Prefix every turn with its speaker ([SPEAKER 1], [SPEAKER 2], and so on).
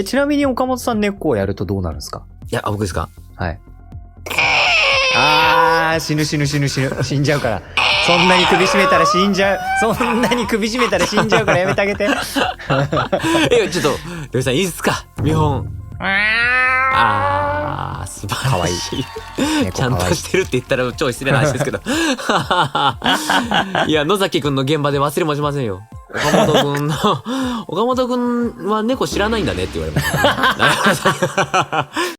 [SPEAKER 1] ちなみに岡本さん猫をやるとどうなるんですか？
[SPEAKER 2] いや、僕ですか？
[SPEAKER 1] はい。死ぬ。死んじゃうから。そんなに首絞めたら死んじゃう。そんなに首絞めたら死んじゃうからやめてあげて。
[SPEAKER 2] ちょっと、りょうさんいいっすか？見本。素晴らしい。ちゃんとしてるって言ったら超失礼な話ですけど。いや、野崎くんの現場で忘れもしませんよ。岡本くんは猫知らないんだねって言われました。